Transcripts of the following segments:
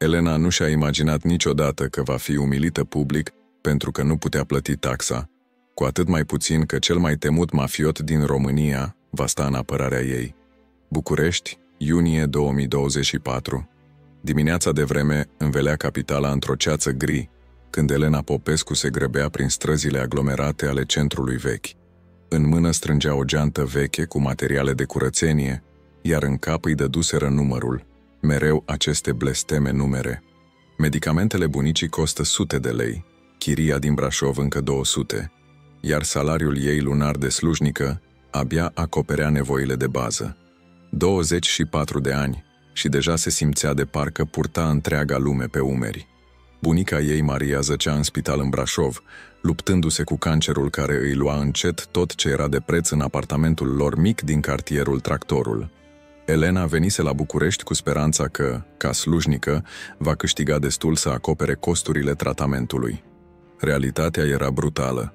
Elena nu și-a imaginat niciodată că va fi umilită public pentru că nu putea plăti taxa, cu atât mai puțin că cel mai temut mafiot din România va sta în apărarea ei. București, iunie 2024. Dimineața de vreme învelea capitala într-o ceață gri, când Elena Popescu se grăbea prin străzile aglomerate ale centrului vechi. În mână strângea o geantă veche cu materiale de curățenie, iar în cap îi dăduseră numărul, mereu aceste blesteme numere. Medicamentele bunicii costă sute de lei, chiria din Brașov încă 200, iar salariul ei lunar de slujnică abia acoperea nevoile de bază. 24 de ani și deja se simțea de parcă purta întreaga lume pe umeri. Bunica ei, Maria, zăcea în spital în Brașov, luptându-se cu cancerul care îi lua încet tot ce era de preț în apartamentul lor mic din cartierul Tractorul. Elena venise la București cu speranța că, ca slujnică, va câștiga destul să acopere costurile tratamentului. Realitatea era brutală.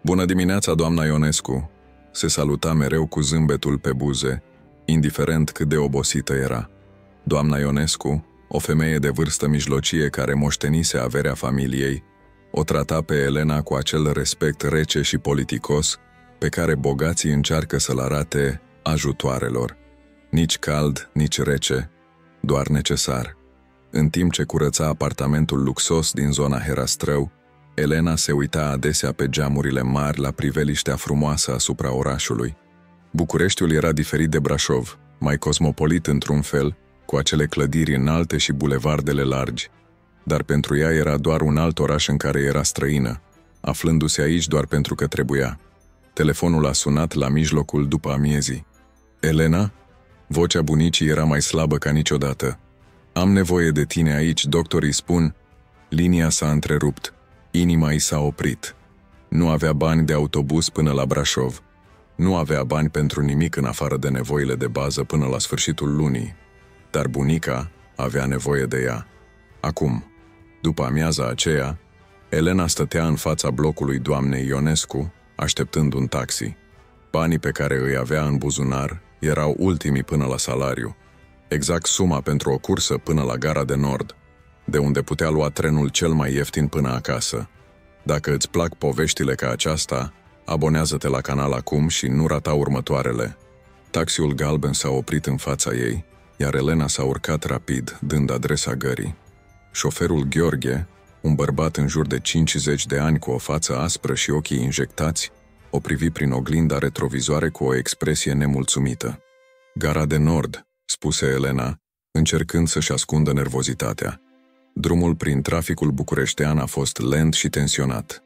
"Bună dimineața, doamna Ionescu!" Se saluta mereu cu zâmbetul pe buze, indiferent cât de obosită era. Doamna Ionescu, o femeie de vârstă mijlocie care moștenise averea familiei, o trata pe Elena cu acel respect rece și politicos pe care bogații încearcă să-l arate ajutoarelor. Nici cald, nici rece, doar necesar. În timp ce curăța apartamentul luxos din zona Herastrău, Elena se uita adesea pe geamurile mari la priveliștea frumoasă asupra orașului. Bucureștiul era diferit de Brașov, mai cosmopolit într-un fel, cu acele clădiri înalte și bulevardele largi. Dar pentru ea era doar un alt oraș în care era străină, aflându-se aici doar pentru că trebuia. Telefonul a sunat la mijlocul după amiezii. "Elena?" Vocea bunicii era mai slabă ca niciodată. "Am nevoie de tine aici, doctorii spun." Linia s-a întrerupt. Inima i s-a oprit. Nu avea bani de autobuz până la Brașov. Nu avea bani pentru nimic în afară de nevoile de bază până la sfârșitul lunii. Dar bunica avea nevoie de ea. Acum, după amiaza aceea, Elena stătea în fața blocului doamnei Ionescu, așteptând un taxi. Banii pe care îi avea în buzunar erau ultimii până la salariu, exact suma pentru o cursă până la Gara de Nord, de unde putea lua trenul cel mai ieftin până acasă. Dacă îți plac poveștile ca aceasta, abonează-te la canal acum și nu rata următoarele. Taxiul galben s-a oprit în fața ei, iar Elena s-a urcat rapid, dând adresa gării. Șoferul Gheorghe, un bărbat în jur de 50 de ani cu o față aspră și ochii injectați, o privi prin oglinda retrovizoare cu o expresie nemulțumită. "Gara de Nord," spuse Elena, încercând să-și ascundă nervozitatea. Drumul prin traficul bucureștean a fost lent și tensionat.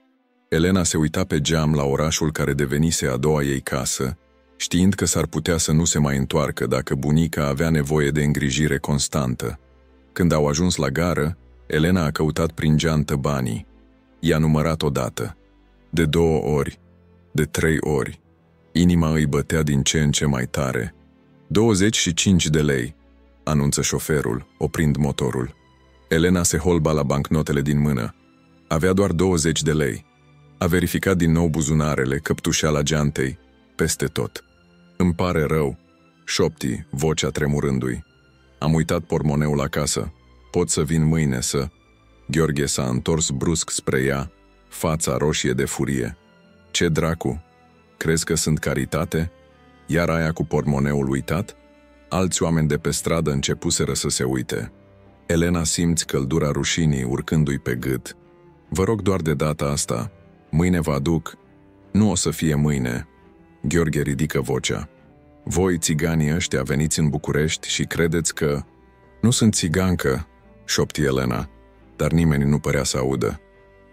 Elena se uita pe geam la orașul care devenise a doua ei casă, știind că s-ar putea să nu se mai întoarcă dacă bunica avea nevoie de îngrijire constantă. Când au ajuns la gară, Elena a căutat prin geantă banii. I-a numărat odată, de 2 ori, de 3 ori. Inima îi bătea din ce în ce mai tare. 25 de lei, anunță șoferul, oprind motorul. Elena se holba la bancnotele din mână. Avea doar 20 de lei. A verificat din nou buzunarele, căptușeala geantei, peste tot. "Îmi pare rău," șopti, vocea tremurându-i. "Am uitat pormoneul acasă. Pot să vin mâine să..." Gheorghe s-a întors brusc spre ea, fața roșie de furie. "Ce dracu? Crezi că sunt caritate? Iar aia cu pormoneul uitat?" Alți oameni de pe stradă începuseră să se uite. Elena simți căldura rușinii urcându-i pe gât. "Vă rog doar de data asta. Mâine vă aduc." "Nu o să fie mâine." Gheorghe ridică vocea. "Voi, țiganii ăștia, veniți în București și credeți că..." "Nu sunt țigancă," șopti Elena, dar nimeni nu părea să audă.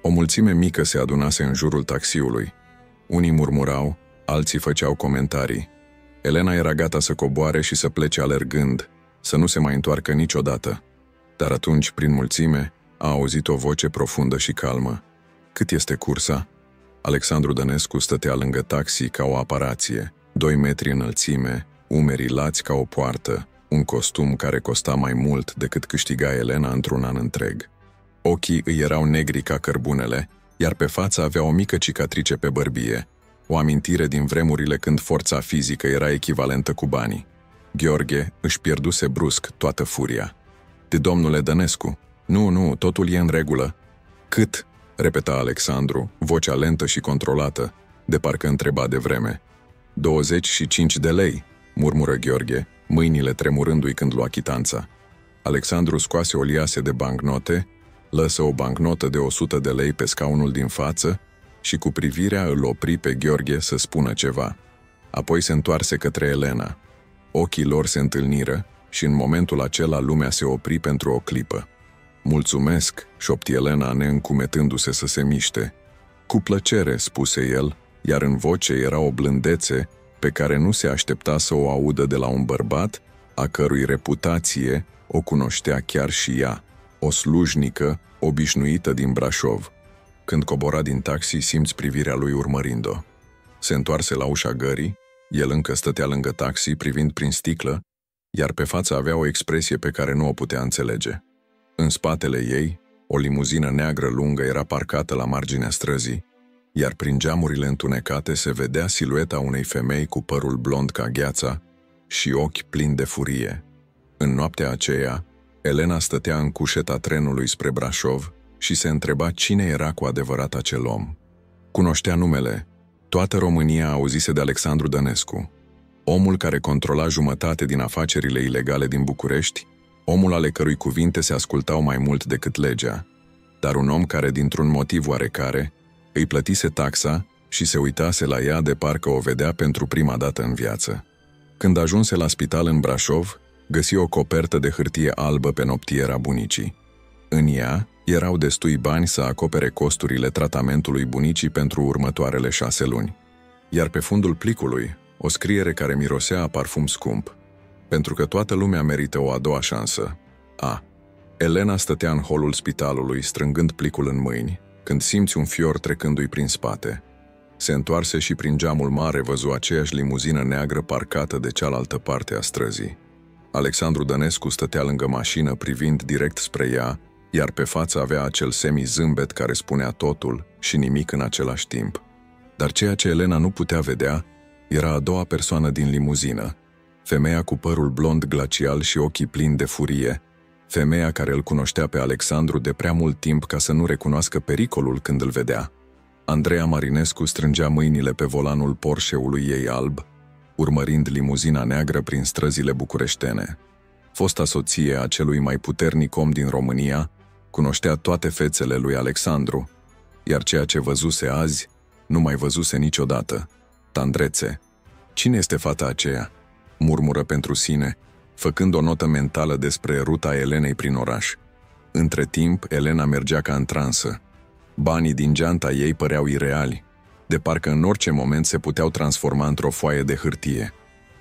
O mulțime mică se adunase în jurul taxiului. Unii murmurau, alții făceau comentarii. Elena era gata să coboare și să plece alergând, să nu se mai întoarcă niciodată. Dar atunci, prin mulțime, a auzit o voce profundă și calmă. "Cât este cursa?" Alexandru Dănescu stătea lângă taxi ca o aparație, 2 metri înălțime, umerii lați ca o poartă, un costum care costa mai mult decât câștiga Elena într-un an întreg. Ochii îi erau negri ca cărbunele, iar pe față avea o mică cicatrice pe bărbie, o amintire din vremurile când forța fizică era echivalentă cu banii. Gheorghe își pierduse brusc toată furia. "De domnule Dănescu," Nu, totul e în regulă." "Cât?" repeta Alexandru, vocea lentă și controlată, de parcă întreba de vreme. 25 de lei, murmură Gheorghe, mâinile tremurându-i când lua chitanța. Alexandru scoase o liase de bancnote, lăsă o bancnotă de 100 de lei pe scaunul din față și cu privirea îl opri pe Gheorghe să spună ceva. Apoi se întoarse către Elena. Ochii lor se întâlniră și în momentul acela lumea se opri pentru o clipă. "Mulțumesc," șopti Elena, neîncumetându-se să se miște. "Cu plăcere," spuse el, iar în voce era o blândețe pe care nu se aștepta să o audă de la un bărbat, a cărui reputație o cunoștea chiar și ea, o slujnică obișnuită din Brașov. Când cobora din taxi, simți privirea lui urmărind-o. Se întoarse la ușa gării, el încă stătea lângă taxi, privind prin sticlă, iar pe față avea o expresie pe care nu o putea înțelege. În spatele ei, o limuzină neagră lungă era parcată la marginea străzii, iar prin geamurile întunecate se vedea silueta unei femei cu părul blond ca gheața și ochi plini de furie. În noaptea aceea, Elena stătea în cușeta trenului spre Brașov și se întreba cine era cu adevărat acel om. Cunoștea numele. Toată România auzise de Alexandru Dănescu. Omul care controla jumătate din afacerile ilegale din București, omul ale cărui cuvinte se ascultau mai mult decât legea, dar un om care, dintr-un motiv oarecare, îi plătise taxa și se uitase la ea de parcă o vedea pentru prima dată în viață. Când ajunse la spital în Brașov, găsi o copertă de hârtie albă pe noptiera bunicii. În ea erau destui bani să acopere costurile tratamentului bunicii pentru următoarele 6 luni. Iar pe fundul plicului, o scriere care mirosea a parfum scump. Pentru că toată lumea merită o a doua șansă. Elena stătea în holul spitalului, strângând plicul în mâini, când simți un fior trecându-i prin spate. Se întoarse și prin geamul mare văzu aceeași limuzină neagră parcată de cealaltă parte a străzii. Alexandru Dănescu stătea lângă mașină privind direct spre ea, iar pe față avea acel semi-zâmbet care spunea totul și nimic în același timp. Dar ceea ce Elena nu putea vedea era a doua persoană din limuzină, femeia cu părul blond glacial și ochii plini de furie, femeia care îl cunoștea pe Alexandru de prea mult timp ca să nu recunoască pericolul când îl vedea. Andreea Marinescu strângea mâinile pe volanul Porsche-ului ei alb, urmărind limuzina neagră prin străzile bucureștene. Fosta soție a celui mai puternic om din România cunoștea toate fețele lui Alexandru, iar ceea ce văzuse azi nu mai văzuse niciodată. Tandrețe. Cine este fata aceea? Murmură pentru sine, făcând o notă mentală despre ruta Elenei prin oraș. Între timp, Elena mergea ca în transă. Banii din geanta ei păreau ireali, de parcă în orice moment se puteau transforma într-o foaie de hârtie.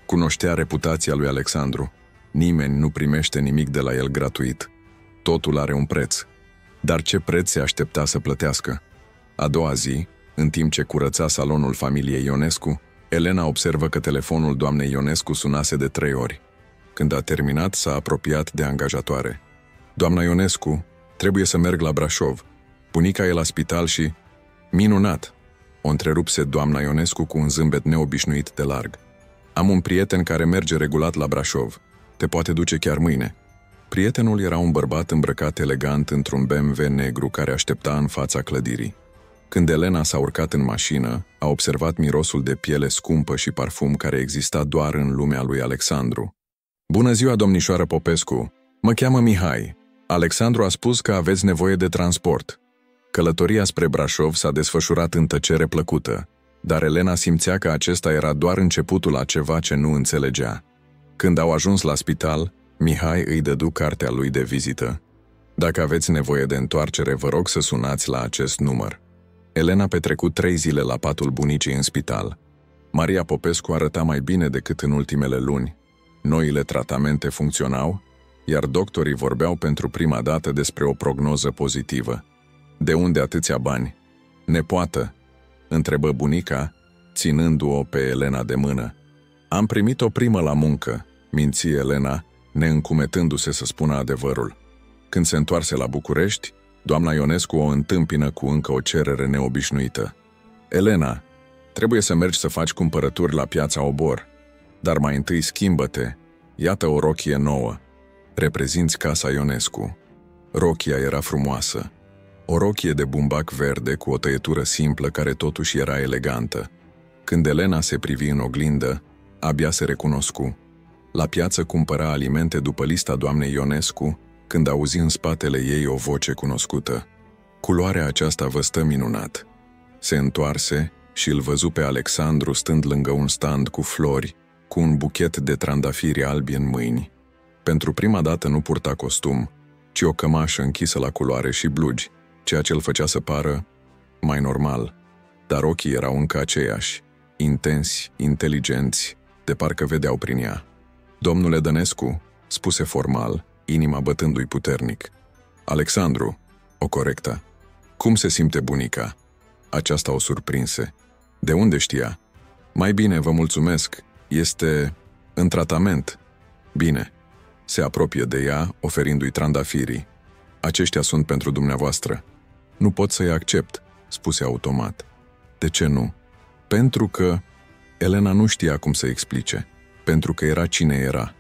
Cunoștea reputația lui Alexandru. Nimeni nu primește nimic de la el gratuit. Totul are un preț. Dar ce preț se aștepta să plătească? A doua zi, în timp ce curăța salonul familiei Ionescu, Elena observă că telefonul doamnei Ionescu sunase de 3 ori. Când a terminat, s-a apropiat de angajatoare. "Doamna Ionescu, trebuie să merg la Brașov. Bunica e la spital și..." "Minunat!" o întrerupse doamna Ionescu cu un zâmbet neobișnuit de larg. "Am un prieten care merge regulat la Brașov. Te poate duce chiar mâine." Prietenul era un bărbat îmbrăcat elegant într-un BMW negru care aștepta în fața clădirii. Când Elena s-a urcat în mașină, a observat mirosul de piele scumpă și parfum care exista doar în lumea lui Alexandru. "Bună ziua, domnișoară Popescu! Mă cheamă Mihai. Alexandru a spus că aveți nevoie de transport." Călătoria spre Brașov s-a desfășurat în tăcere plăcută, dar Elena simțea că acesta era doar începutul a ceva ce nu înțelegea. Când au ajuns la spital, Mihai îi dădu cartea lui de vizită. "Dacă aveți nevoie de întoarcere, vă rog să sunați la acest număr." Elena petrecut 3 zile la patul bunicii în spital. Maria Popescu arăta mai bine decât în ultimele luni. Noile tratamente funcționau, iar doctorii vorbeau pentru prima dată despre o prognoză pozitivă. "De unde atâția bani?" "Nepoată?" întrebă bunica, ținându-o pe Elena de mână. "Am primit o primă la muncă," minți Elena, neîncumetându-se să spună adevărul. Când se întoarse la București, doamna Ionescu o întâmpină cu încă o cerere neobișnuită. "Elena, trebuie să mergi să faci cumpărături la piața Obor, dar mai întâi schimbă-te. Iată o rochie nouă. Reprezinți casa Ionescu." Rochia era frumoasă. O rochie de bumbac verde cu o tăietură simplă care totuși era elegantă. Când Elena se privi în oglindă, abia se recunoscu. La piață cumpăra alimente după lista doamnei Ionescu, când auzi în spatele ei o voce cunoscută. Culoarea aceasta vă stă minunat. Se întoarse și îl văzu pe Alexandru stând lângă un stand cu flori, cu un buchet de trandafiri albi în mâini. Pentru prima dată nu purta costum, ci o cămașă închisă la culoare și blugi, ceea ce îl făcea să pară mai normal. Dar ochii erau încă aceiași, intensi, inteligenți, de parcă vedeau prin ea. Domnule Dănescu, spuse formal, inima bătându-i puternic. Alexandru, o corectă. Cum se simte bunica? Aceasta o surprinse. De unde știa? Mai bine, vă mulțumesc. Este în tratament. Bine. Se apropie de ea, oferindu-i trandafirii. Aceștia sunt pentru dumneavoastră. Nu pot să-i accept, spuse automat. De ce nu? Pentru că Elena nu știa cum să explice. Pentru că era cine era.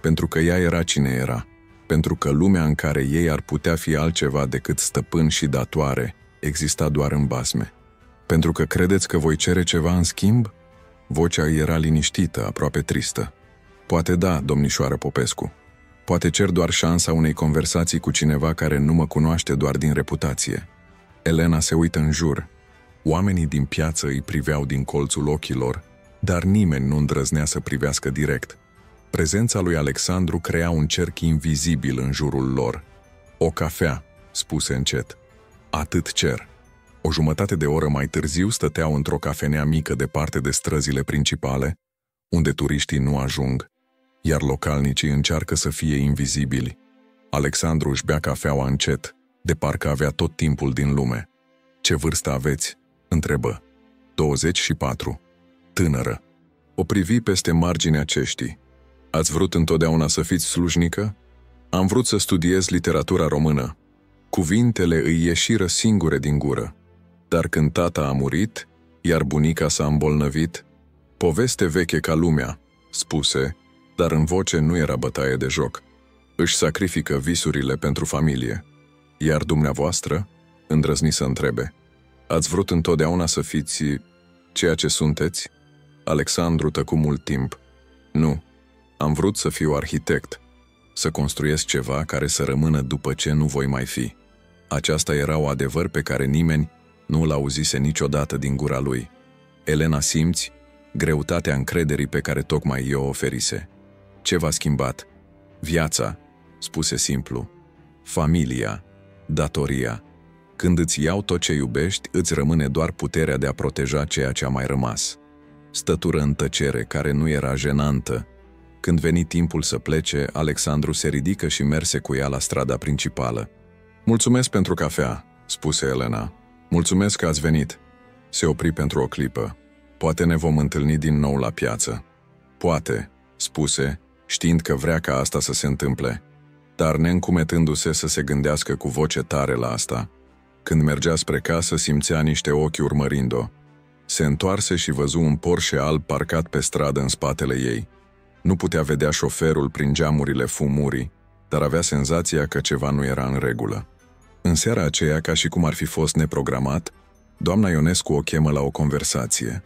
Pentru că ea era cine era. Pentru că lumea în care ei ar putea fi altceva decât stăpân și datoare exista doar în basme. Pentru că credeți că voi cere ceva în schimb? Vocea ei era liniștită, aproape tristă. Poate da, domnișoară Popescu. Poate cer doar șansa unei conversații cu cineva care nu mă cunoaște doar din reputație. Elena se uită în jur. Oamenii din piață îi priveau din colțul ochilor, dar nimeni nu îndrăznea să privească direct. Prezența lui Alexandru crea un cerc invizibil în jurul lor. O cafea, spuse încet. Atât cer. O jumătate de oră mai târziu stăteau într-o cafenea mică departe de străzile principale, unde turiștii nu ajung, iar localnicii încearcă să fie invizibili. Alexandru își bea cafeaua încet, de parcă avea tot timpul din lume. Ce vârstă aveți? Întrebă. 24. Tânără. O privi peste marginea ceștii. Ați vrut întotdeauna să fiți slujnică? Am vrut să studiez literatura română. Cuvintele îi ieșiră singure din gură. Dar când tata a murit, iar bunica s-a îmbolnăvit, poveste veche ca lumea, spuse, dar în voce nu era bătaie de joc. Își sacrifică visurile pentru familie. Iar dumneavoastră? Îndrăzni să întrebe. Ați vrut întotdeauna să fiți ceea ce sunteți? Alexandru tăcu mult timp. Nu. Am vrut să fiu arhitect, să construiesc ceva care să rămână după ce nu voi mai fi. Aceasta era un adevăr pe care nimeni nu îl auzise niciodată din gura lui. Elena, simți greutatea încrederii pe care tocmai i-o oferise. Ce v-a schimbat? Viața, spuse simplu. Familia, datoria. Când îți iau tot ce iubești, îți rămâne doar puterea de a proteja ceea ce a mai rămas. Stătură în tăcere, care nu era jenantă. Când veni timpul să plece, Alexandru se ridică și merse cu ea la strada principală. Mulțumesc pentru cafea, spuse Elena. Mulțumesc că ați venit. Se opri pentru o clipă. Poate ne vom întâlni din nou la piață. Poate, spuse, știind că vrea ca asta să se întâmple, dar neîncumetându-se să se gândească cu voce tare la asta. Când mergea spre casă, simțea niște ochi urmărind-o. Se întoarse și văzu un Porsche alb parcat pe stradă în spatele ei. Nu putea vedea șoferul prin geamurile fumurii, dar avea senzația că ceva nu era în regulă. În seara aceea, ca și cum ar fi fost neprogramat, doamna Ionescu o chemă la o conversație.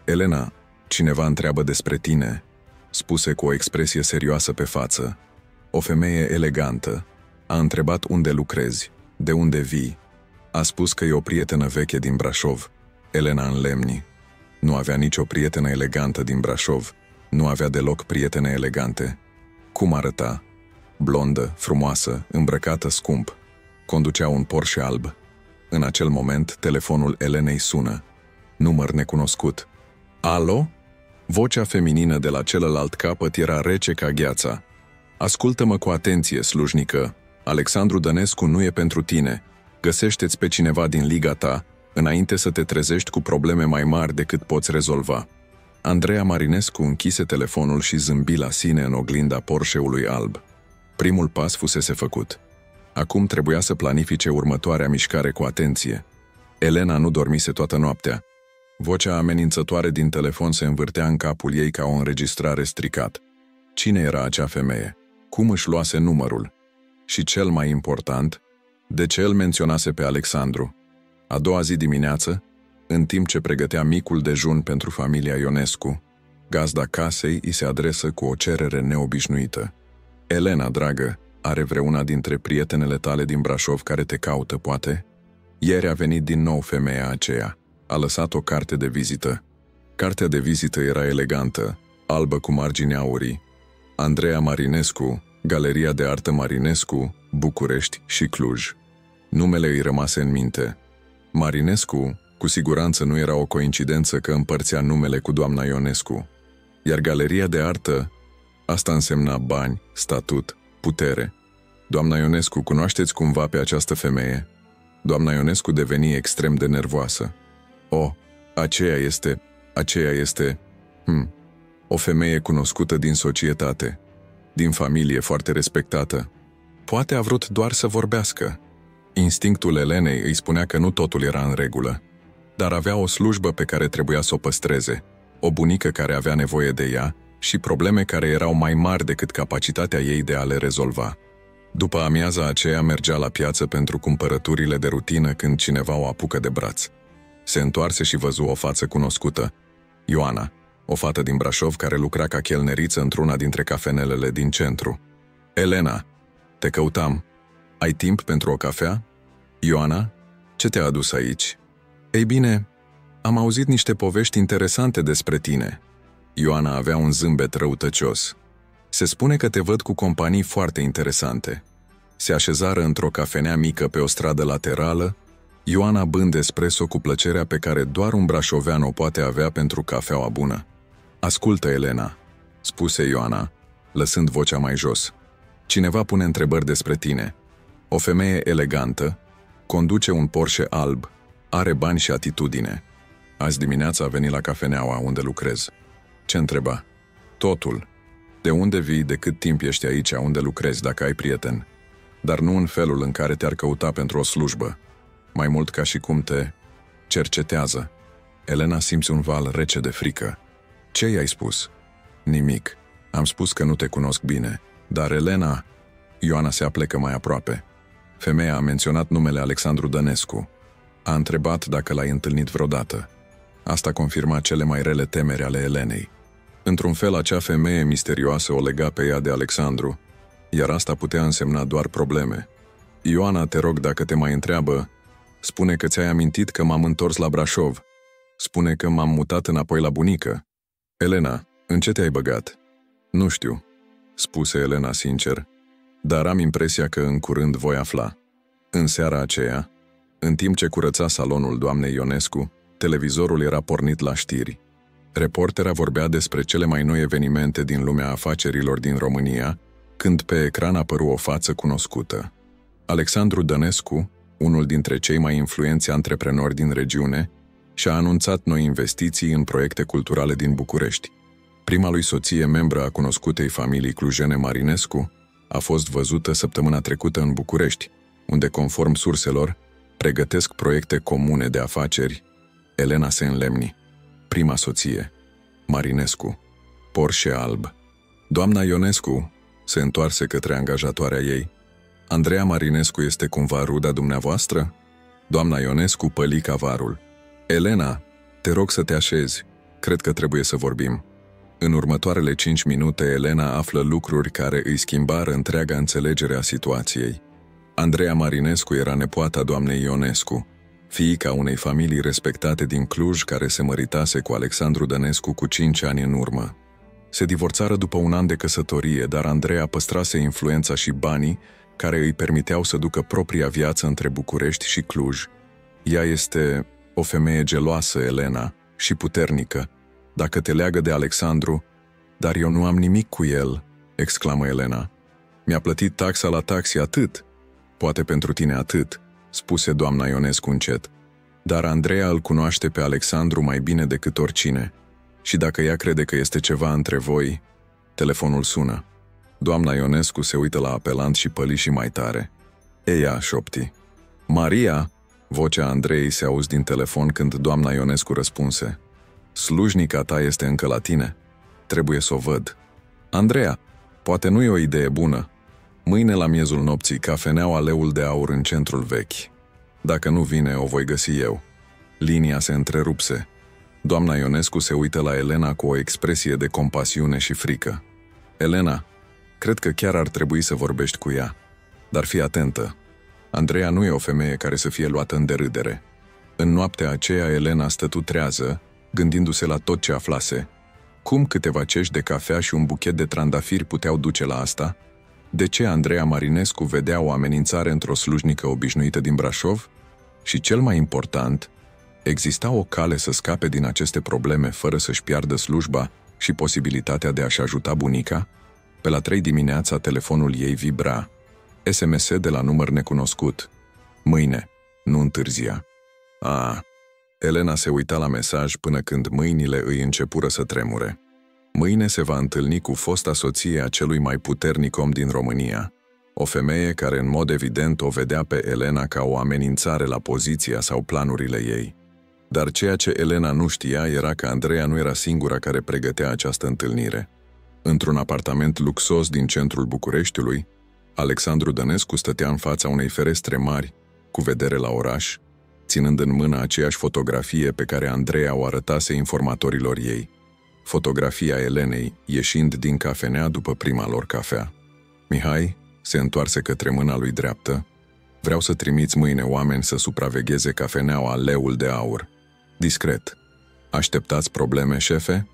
Elena, cineva întreabă despre tine, spuse cu o expresie serioasă pe față. O femeie elegantă. A întrebat unde lucrezi, de unde vii. A spus că e o prietenă veche din Brașov. Elena înlemni. Nu avea nicio prietenă elegantă din Brașov. Nu avea deloc prietene elegante. Cum arăta? Blondă, frumoasă, îmbrăcată scump. Conducea un Porsche alb. În acel moment, telefonul Elenei sună. Număr necunoscut. Alo? Vocea feminină de la celălalt capăt era rece ca gheața. Ascultă-mă cu atenție, slujnică. Alexandru Dănescu nu e pentru tine. Găsește-ți pe cineva din liga ta, înainte să te trezești cu probleme mai mari decât poți rezolva. Andreea Marinescu închise telefonul și zâmbi la sine în oglinda Porsche-ului alb. Primul pas fusese făcut. Acum trebuia să planifice următoarea mișcare cu atenție. Elena nu dormise toată noaptea. Vocea amenințătoare din telefon se învârtea în capul ei ca o înregistrare stricat. Cine era acea femeie? Cum își luase numărul? Și cel mai important, de ce îl menționase pe Alexandru. A doua zi dimineață, în timp ce pregătea micul dejun pentru familia Ionescu, gazda casei îi se adresă cu o cerere neobișnuită. Elena, dragă, are vreuna dintre prietenele tale din Brașov care te caută, poate? Ieri a venit din nou femeia aceea. A lăsat o carte de vizită. Cartea de vizită era elegantă, albă cu margini aurii. Andreea Marinescu, Galeria de Artă Marinescu, București și Cluj. Numele îi rămase în minte. Marinescu, cu siguranță nu era o coincidență că împărțea numele cu doamna Ionescu. Iar Galeria de Artă, asta însemna bani, statut, putere. Doamna Ionescu, cunoașteți cumva pe această femeie? Doamna Ionescu deveni extrem de nervoasă. O, aceea este... o femeie cunoscută din societate, din familie foarte respectată. Poate a vrut doar să vorbească. Instinctul Elenei îi spunea că nu totul era în regulă, dar avea o slujbă pe care trebuia să o păstreze, o bunică care avea nevoie de ea și probleme care erau mai mari decât capacitatea ei de a le rezolva. După amiaza aceea mergea la piață pentru cumpărăturile de rutină când cineva o apucă de braț. Se întoarse și văzu o față cunoscută, Ioana, o fată din Brașov care lucra ca chelneriță într-una dintre cafenelele din centru. Elena, te căutam. Ai timp pentru o cafea? Ioana, ce te-a adus aici? Ei bine, am auzit niște povești interesante despre tine. Ioana avea un zâmbet răutăcios. Se spune că te văd cu companii foarte interesante. Se așezară într-o cafenea mică pe o stradă laterală, Ioana bând espresso cu plăcerea pe care doar un brașovean o poate avea pentru cafeaua bună. Ascultă, Elena, spuse Ioana, lăsând vocea mai jos. Cineva pune întrebări despre tine. O femeie elegantă, conduce un Porsche alb, are bani și atitudine. Azi dimineața a venit la cafeneaua unde lucrez. Ce întreba? Totul. De unde vii, de cât timp ești aici, unde lucrezi, dacă ai prieten. Dar nu în felul în care te-ar căuta pentru o slujbă. Mai mult ca și cum te cercetează. Elena simți un val rece de frică. Ce i-ai spus? Nimic. Am spus că nu te cunosc bine. Dar Elena... Ioana se aplecă mai aproape. Femeia a menționat numele Alexandru Dănescu. A întrebat dacă l-ai întâlnit vreodată. Asta confirma cele mai rele temeri ale Elenei. Într-un fel, acea femeie misterioasă o lega pe ea de Alexandru, iar asta putea însemna doar probleme. Ioana, te rog, dacă te mai întreabă, spune că ți-ai amintit că m-am întors la Brașov. Spune că m-am mutat înapoi la bunică. Elena, în ce te-ai băgat? Nu știu, spuse Elena sincer, dar am impresia că în curând voi afla. În seara aceea, în timp ce curăța salonul doamnei Ionescu, televizorul era pornit la știri. Reportera vorbea despre cele mai noi evenimente din lumea afacerilor din România, când pe ecran apăru o față cunoscută. Alexandru Dănescu, unul dintre cei mai influenți antreprenori din regiune, și-a anunțat noi investiții în proiecte culturale din București. Prima lui soție, membră a cunoscutei familii clujene Marinescu, a fost văzută săptămâna trecută în București, unde, conform surselor, pregătesc proiecte comune de afaceri. Elena se înlemni. Prima soție, Marinescu, Porsche alb. Doamna Ionescu se întoarse către angajatoarea ei. Andreea Marinescu este cumva ruda dumneavoastră? Doamna Ionescu păli cavarul. Elena, te rog să te așezi. Cred că trebuie să vorbim. În următoarele 5 minute, Elena află lucruri care îi schimbară întreaga înțelegere a situației. Andreea Marinescu era nepoata doamnei Ionescu, fiica unei familii respectate din Cluj care se măritase cu Alexandru Dănescu cu 5 ani în urmă. Se divorțară după un an de căsătorie, dar Andreea păstrase influența și banii care îi permiteau să ducă propria viață între București și Cluj. Ea este o femeie geloasă, Elena, și puternică. Dacă te leagă de Alexandru... Dar eu nu am nimic cu el, exclamă Elena. Mi-a plătit taxa la taxi, atât. Poate pentru tine atât, spuse doamna Ionescu încet. Dar Andreea îl cunoaște pe Alexandru mai bine decât oricine. Și dacă ea crede că este ceva între voi... Telefonul sună. Doamna Ionescu se uită la apelant și păli și mai tare. Ea șopti. Maria! Vocea Andreei se auzi din telefon când doamna Ionescu răspunse. Slujnica ta este încă la tine. Trebuie să o văd. Andreea, poate nu e o idee bună. Mâine la miezul nopții, cafeneaua Leul de Aur în centrul vechi. Dacă nu vine, o voi găsi eu. Linia se întrerupse. Doamna Ionescu se uită la Elena cu o expresie de compasiune și frică. Elena, cred că chiar ar trebui să vorbești cu ea. Dar fii atentă. Andreea nu e o femeie care să fie luată în derâdere. În noaptea aceea, Elena stătu trează, gândindu-se la tot ce aflase. Cum câteva cești de cafea și un buchet de trandafiri puteau duce la asta? De ce Andreea Marinescu vedea o amenințare într-o slujnică obișnuită din Brașov? Și cel mai important, exista o cale să scape din aceste probleme fără să-și piardă slujba și posibilitatea de a-și ajuta bunica? Pe la 3 dimineața, telefonul ei vibra. SMS de la număr necunoscut. Mâine, nu întârzia. Elena se uita la mesaj până când mâinile îi începură să tremure. Mâine se va întâlni cu fosta soție a celui mai puternic om din România, o femeie care în mod evident o vedea pe Elena ca o amenințare la poziția sau planurile ei. Dar ceea ce Elena nu știa era că Andreea nu era singura care pregătea această întâlnire. Într-un apartament luxos din centrul Bucureștiului, Alexandru Dănescu stătea în fața unei ferestre mari, cu vedere la oraș, ținând în mână aceeași fotografie pe care Andreea o arătase informatorilor ei. Fotografia Elenei, ieșind din cafenea după prima lor cafea. Mihai se întoarse către mâna lui dreaptă. Vreau să trimiți mâine oameni să supravegheze cafeneaua Leul de Aur. Discret. Așteptați probleme, șefe?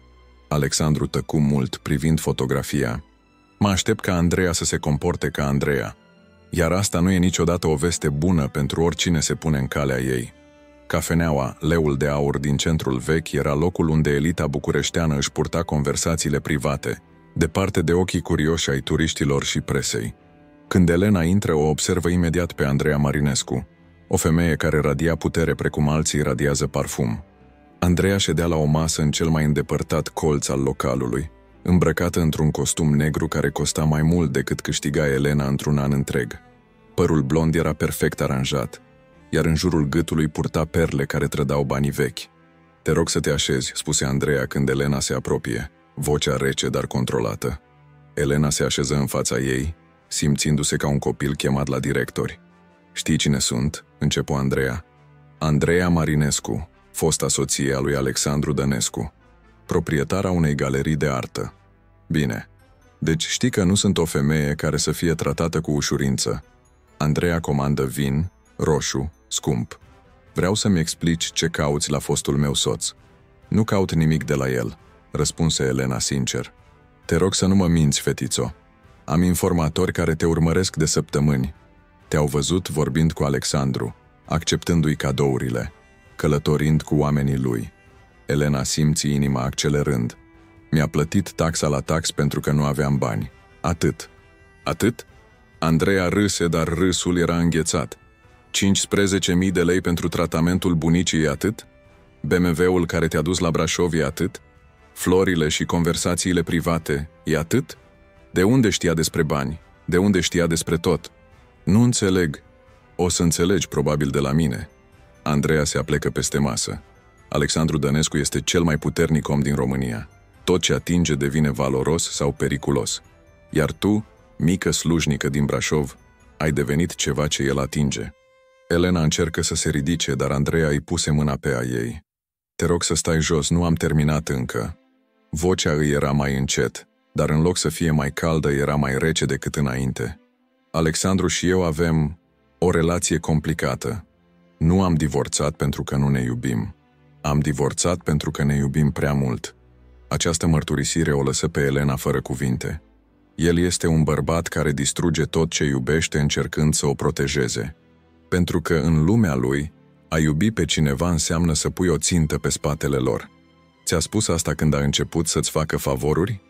Alexandru tăcu mult privind fotografia. Mă aștept ca Andreea să se comporte ca Andreea. Iar asta nu e niciodată o veste bună pentru oricine se pune în calea ei. Cafeneaua Leul de Aur din centrul vechi era locul unde elita bucureșteană își purta conversațiile private, departe de ochii curioși ai turiștilor și presei. Când Elena intră, o observă imediat pe Andreea Marinescu, o femeie care radia putere precum alții radiază parfum. Andreea ședea la o masă în cel mai îndepărtat colț al localului, îmbrăcată într-un costum negru care costa mai mult decât câștiga Elena într-un an întreg. Părul blond era perfect aranjat, iar în jurul gâtului purta perle care trădau banii vechi. Te rog să te așezi, spuse Andreea când Elena se apropie, vocea rece, dar controlată. Elena se așeză în fața ei, simțindu-se ca un copil chemat la directori. Știi cine sunt? Începu Andreea. Andreea Marinescu, fosta soție a lui Alexandru Dănescu, proprietara unei galerii de artă. Bine, deci știi că nu sunt o femeie care să fie tratată cu ușurință. Andreea comandă vin, roșu, scump. Vreau să-mi explici ce cauți la fostul meu soț. Nu caut nimic de la el, răspunse Elena sincer. Te rog să nu mă minți, fetițo. Am informatori care te urmăresc de săptămâni. Te-au văzut vorbind cu Alexandru, acceptându-i cadourile, călătorind cu oamenii lui. Elena simți inima accelerând. Mi-a plătit taxa la tax pentru că nu aveam bani. Atât. Atât? Andreea râse, dar râsul era înghețat. 15.000 de lei pentru tratamentul bunicii e atât? BMW-ul care te-a dus la Brașov e atât? Florile și conversațiile private e atât? De unde știa despre bani? De unde știa despre tot? Nu înțeleg. O să înțelegi probabil de la mine. Andreea se aplecă peste masă. Alexandru Dănescu este cel mai puternic om din România. Tot ce atinge devine valoros sau periculos. Iar tu, mică slujnică din Brașov, ai devenit ceva ce el atinge. Elena încercă să se ridice, dar Andreea îi puse mâna pe a ei. Te rog să stai jos, nu am terminat încă. Vocea îi era mai încet, dar în loc să fie mai caldă, era mai rece decât înainte. Alexandru și eu avem o relație complicată. Nu am divorțat pentru că nu ne iubim. Am divorțat pentru că ne iubim prea mult. Această mărturisire o lăsă pe Elena fără cuvinte. El este un bărbat care distruge tot ce iubește încercând să o protejeze. Pentru că în lumea lui, a iubi pe cineva înseamnă să pui o țintă pe spatele lor. Ți-a spus asta când a început să-ți facă favoruri?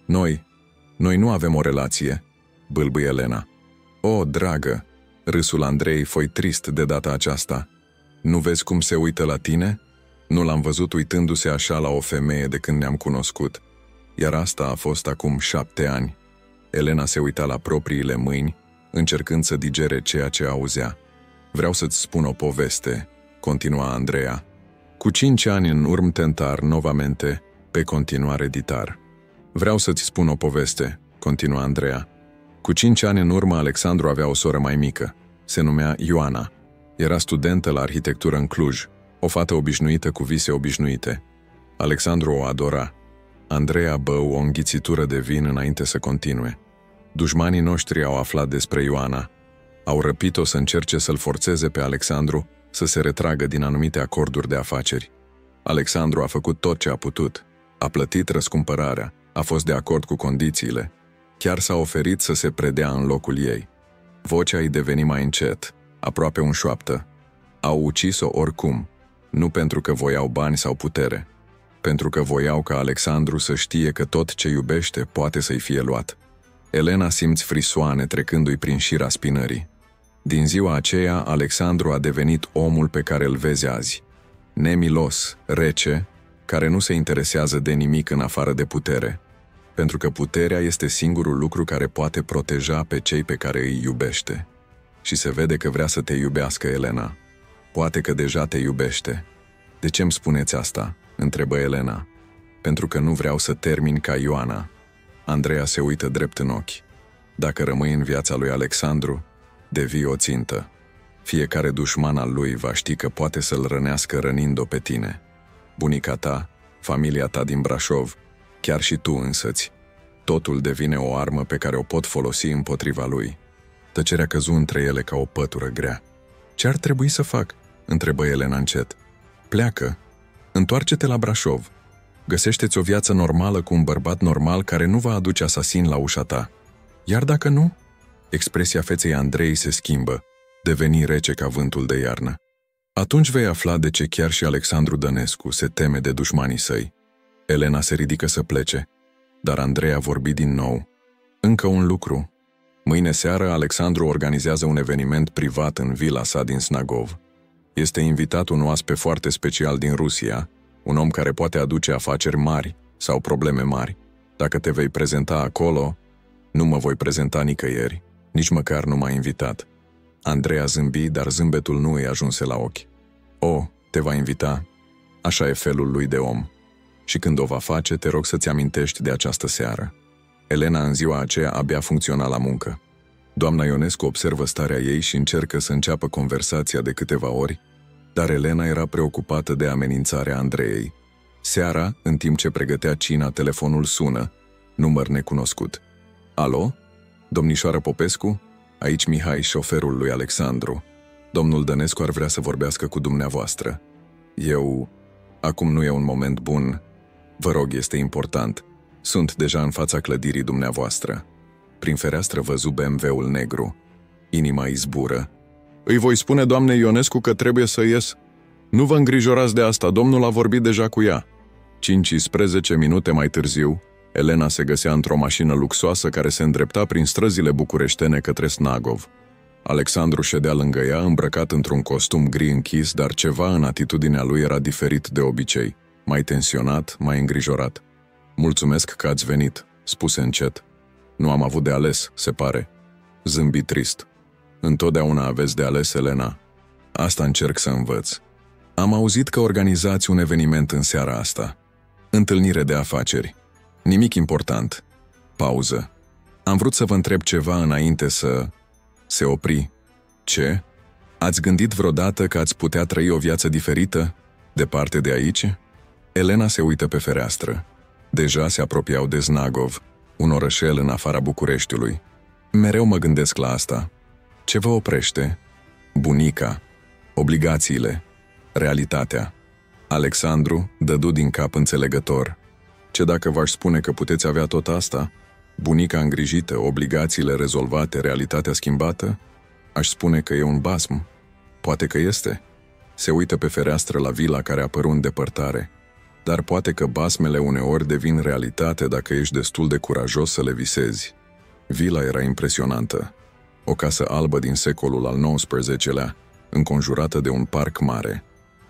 Noi nu avem o relație, bâlbâie Elena. O, dragă, râsul Andrei foi trist de data aceasta. Nu vezi cum se uită la tine? Nu l-am văzut uitându-se așa la o femeie de când ne-am cunoscut. Iar asta a fost acum 7 ani. Elena se uita la propriile mâini, încercând să digere ceea ce auzea. Vreau să-ți spun o poveste, continua Andreea. Cu 5 ani în urmă tentar novamente, pe continuare ditar. Vreau să-ți spun o poveste, continua Andreea. Cu 5 ani în urmă, Alexandru avea o soră mai mică. Se numea Ioana. Era studentă la arhitectură în Cluj, o fată obișnuită cu vise obișnuite. Alexandru o adora. Andreea bă o înghițitură de vin înainte să continue. Dușmanii noștri au aflat despre Ioana. Au răpit-o să încerce să-l forțeze pe Alexandru să se retragă din anumite acorduri de afaceri. Alexandru a făcut tot ce a putut. A plătit răscumpărarea, a fost de acord cu condițiile. Chiar s-a oferit să se predea în locul ei. Vocea îi deveni mai încet, aproape un șoaptă. Au ucis-o oricum, nu pentru că voiau bani sau putere, pentru că voiau ca Alexandru să știe că tot ce iubește poate să-i fie luat. Elena simți frisoane trecându-i prin șira spinării. Din ziua aceea, Alexandru a devenit omul pe care îl vezi azi. Nemilos, rece, care nu se interesează de nimic în afară de putere, pentru că puterea este singurul lucru care poate proteja pe cei pe care îi iubește. Și se vede că vrea să te iubească, Elena. Poate că deja te iubește. De ce îmi spuneți asta? Întrebă Elena. Pentru că nu vreau să termin ca Ioana. Andreea se uită drept în ochi. Dacă rămâi în viața lui Alexandru, devii o țintă. Fiecare dușman al lui va ști că poate să-l rănească rănind-o pe tine. Bunica ta, familia ta din Brașov, chiar și tu însăți. Totul devine o armă pe care o pot folosi împotriva lui. Tăcerea căzu între ele ca o pătură grea. Ce ar trebui să fac? Întrebă Elena încet. Pleacă. Întoarce-te la Brașov. Găsește-ți o viață normală cu un bărbat normal care nu va aduce asasin la ușa ta. Iar dacă nu? Expresia feței Andrei se schimbă, deveni rece ca vântul de iarnă. Atunci vei afla de ce chiar și Alexandru Dănescu se teme de dușmanii săi. Elena se ridică să plece, dar Andrei a vorbit din nou. Încă un lucru. Mâine seară, Alexandru organizează un eveniment privat în vila sa din Snagov. Este invitat un oaspe foarte special din Rusia, un om care poate aduce afaceri mari sau probleme mari. Dacă te vei prezenta acolo, nu mă voi prezenta nicăieri, nici măcar nu m-a invitat. Andrei a zâmbit, dar zâmbetul nu îi ajunse la ochi. O, te va invita. Așa e felul lui de om. Și când o va face, te rog să-ți amintești de această seară. Elena în ziua aceea abia funcționa la muncă. Doamna Ionescu observă starea ei și încercă să înceapă conversația de câteva ori, dar Elena era preocupată de amenințarea Andreei. Seara, în timp ce pregătea cina, telefonul sună, număr necunoscut. Alo? Domnișoară Popescu? Aici Mihai, șoferul lui Alexandru. Domnul Dănescu ar vrea să vorbească cu dumneavoastră. Acum nu e un moment bun. Vă rog, este important. Sunt deja în fața clădirii dumneavoastră. Prin fereastră văzu BMW-ul negru. Inima îi zbură. Îi voi spune doamnei Ionescu că trebuie să ies. Nu vă îngrijorați de asta, domnul a vorbit deja cu ea. 15 minute mai târziu, Elena se găsea într-o mașină luxoasă care se îndrepta prin străzile bucureștene către Snagov. Alexandru ședea lângă ea, îmbrăcat într-un costum gri închis, dar ceva în atitudinea lui era diferit de obicei, mai tensionat, mai îngrijorat. Mulțumesc că ați venit, spuse încet. Nu am avut de ales, se pare. Zâmbi trist. Întotdeauna aveți de ales, Elena. Asta încerc să învăț. Am auzit că organizați un eveniment în seara asta. Întâlnire de afaceri. Nimic important. Pauză. Am vrut să vă întreb ceva înainte să... Se opri. Ce? Ați gândit vreodată că ați putea trăi o viață diferită? Departe de aici? Elena se uită pe fereastră. Deja se apropiau de Snagov, un orășel în afara Bucureștiului. Mereu mă gândesc la asta. Ce vă oprește? Bunica. Obligațiile. Realitatea. Alexandru dădu din cap înțelegător. Ce dacă v-aș spune că puteți avea tot asta? Bunica îngrijită, obligațiile rezolvate, realitatea schimbată? Aș spune că e un basm. Poate că este. Se uită pe fereastră la vila care apăru în depărtare. Dar poate că basmele uneori devin realitate dacă ești destul de curajos să le visezi. Vila era impresionantă. O casă albă din secolul al XIX-lea, înconjurată de un parc mare.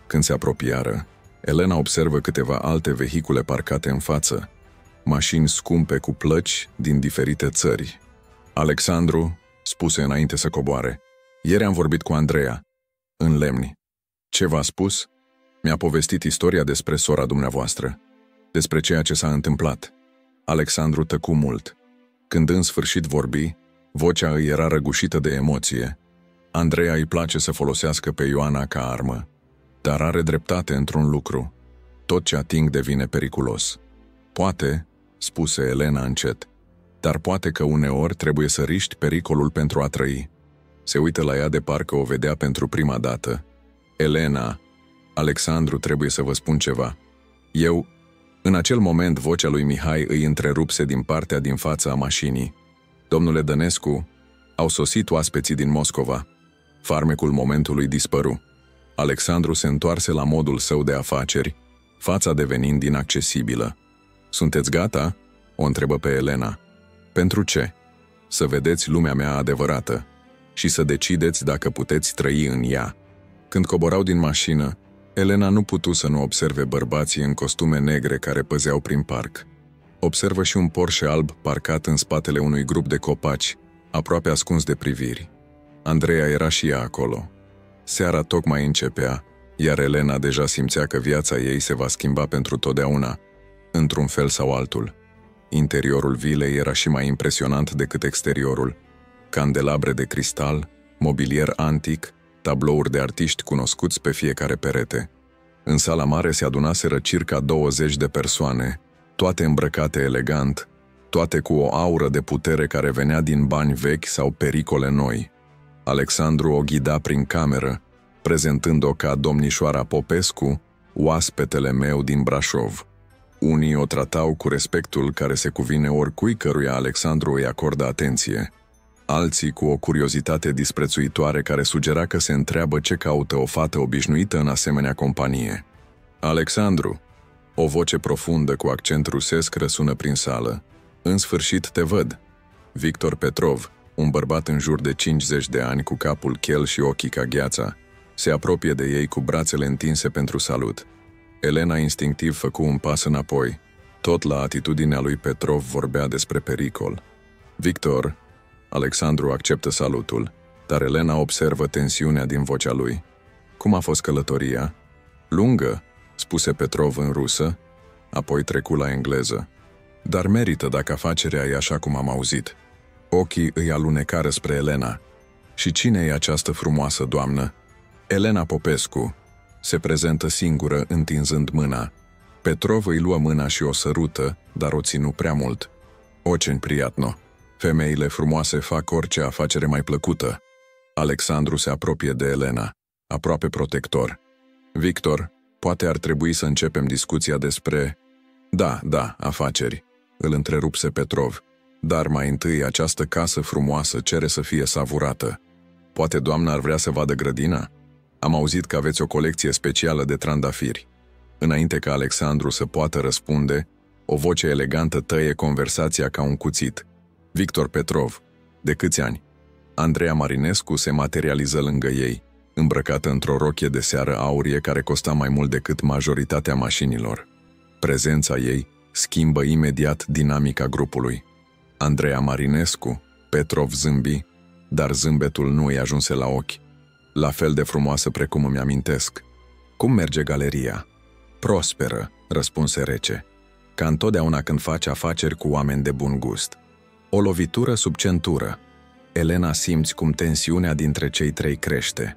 Când se apropiară, Elena observă câteva alte vehicule parcate în față, mașini scumpe cu plăci din diferite țări. Alexandru spuse înainte să coboare. Ieri am vorbit cu Andreea, în lemni. Ce v-a spus? Mi-a povestit istoria despre sora dumneavoastră, despre ceea ce s-a întâmplat. Alexandru tăcu mult. Când în sfârșit vorbi, Vocea îi era răgușită de emoție. Andreea îi place să folosească pe Ioana ca armă, dar are dreptate într-un lucru. Tot ce ating devine periculos. Poate, spuse Elena încet, dar poate că uneori trebuie să riști pericolul pentru a trăi. Se uită la ea de parcă o vedea pentru prima dată. Elena, Alexandru, trebuie să vă spun ceva. În acel moment, vocea lui Mihai îi întrerupse din partea din fața a mașinii. Domnule Dănescu, au sosit oaspeții din Moscova. Farmecul momentului dispăru. Alexandru se întoarse la modul său de afaceri, fața devenind inaccesibilă. Sunteți gata? O întrebă pe Elena. Pentru ce? Să vedeți lumea mea adevărată și să decideți dacă puteți trăi în ea. Când coborau din mașină, Elena nu putu să nu observe bărbații în costume negre care păzeau prin parc. Observă și un Porsche alb parcat în spatele unui grup de copaci, aproape ascuns de priviri. Andreea era și ea acolo. Seara tocmai începea, iar Elena deja simțea că viața ei se va schimba pentru totdeauna, într-un fel sau altul. Interiorul vilei era și mai impresionant decât exteriorul. Candelabre de cristal, mobilier antic, tablouri de artiști cunoscuți pe fiecare perete. În sala mare se adunaseră circa 20 de persoane, toate îmbrăcate elegant, toate cu o aură de putere care venea din bani vechi sau pericole noi. Alexandru o ghida prin cameră, prezentând-o ca domnișoara Popescu, oaspetele meu din Brașov. Unii o tratau cu respectul care se cuvine oricui căruia Alexandru îi acordă atenție. Alții cu o curiozitate disprețuitoare care sugera că se întreabă ce caută o fată obișnuită în asemenea companie. Alexandru, o voce profundă cu accent rusesc răsună prin sală. În sfârșit te văd. Victor Petrov, un bărbat în jur de 50 de ani cu capul chel și ochii ca gheața, se apropie de ei cu brațele întinse pentru salut. Elena instinctiv făcu un pas înapoi. Tot la atitudinea lui Petrov vorbea despre pericol. Victor, Alexandru acceptă salutul, dar Elena observă tensiunea din vocea lui. Cum a fost călătoria? Lungă, spuse Petrov în rusă, apoi trecu la engleză. Dar merită dacă afacerea e așa cum am auzit. Ochii îi alunecară spre Elena. Și cine e această frumoasă doamnă? Elena Popescu. Se prezentă singură, întinzând mâna. Petrov îi luă mâna și o sărută, dar o ținu prea mult. Oceni priatno. Femeile frumoase fac orice afacere mai plăcută. Alexandru se apropie de Elena, aproape protector. Victor, poate ar trebui să începem discuția despre... Da, afaceri, îl întrerupse Petrov. Dar mai întâi această casă frumoasă cere să fie savurată. Poate doamna ar vrea să vadă grădina? Am auzit că aveți o colecție specială de trandafiri. Înainte ca Alexandru să poată răspunde, o voce elegantă tăie conversația ca un cuțit. Victor Petrov, de câți ani? Andreea Marinescu se materializă lângă ei, îmbrăcată într-o rochie de seară aurie care costa mai mult decât majoritatea mașinilor. Prezența ei schimbă imediat dinamica grupului. Andreea Marinescu, Petrov zâmbi, dar zâmbetul nu îi ajunse la ochi. La fel de frumoasă precum îmi amintesc. Cum merge galeria? Prosperă, răspunse rece, ca întotdeauna când faci afaceri cu oameni de bun gust. O lovitură sub centură. Elena simți cum tensiunea dintre cei trei crește.